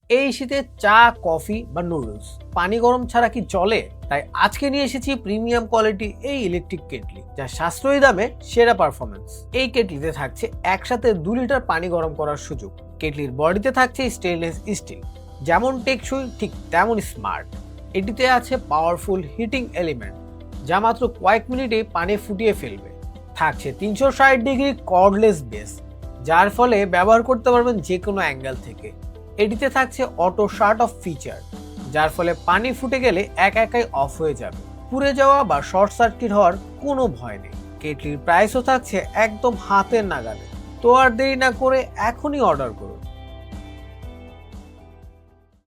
এই শীতে চা, কফি বা নুডলস পানি গরম ছাড়া কি চলে? তাই আজকে নিয়ে এসেছি প্রিমিয়াম কোয়ালিটি এই ইলেকট্রিক কেটলি, যা সাশ্রয়ী দামে সেরা পারফরমেন্স। এই কেটলিতে থাকছে একসাথে 2 লিটার পানি গরম করার সুযোগ। কেটলির বডিতে থাকছে স্টেনলেস স্টিল, যেমন টেকসই ঠিক তেমন স্মার্ট। এটিতে আছে পাওয়ারফুল হিটিং এলিমেন্ট, যা মাত্র কয়েক মিনিটে পানি ফুটিয়ে ফেলবে। থাকছে 360 ডিগ্রি কর্ডলেস বেস, যার ফলে ব্যবহার করতে পারবেন যে কোনো অ্যাঙ্গেল থেকে। এটিতে থাকছে অটো শাট অফ ফিচার, যার ফলে পানি ফুটে গেলে একাই অফ হয়ে যাবে। পুড়ে যাওয়া বা শর্ট সার্কিট হওয়ার কোনো ভয় নেই। কেটলির প্রাইসও থাকছে একদম হাতের নাগালে। তো আর দেরি না করে এখনই অর্ডার করুন।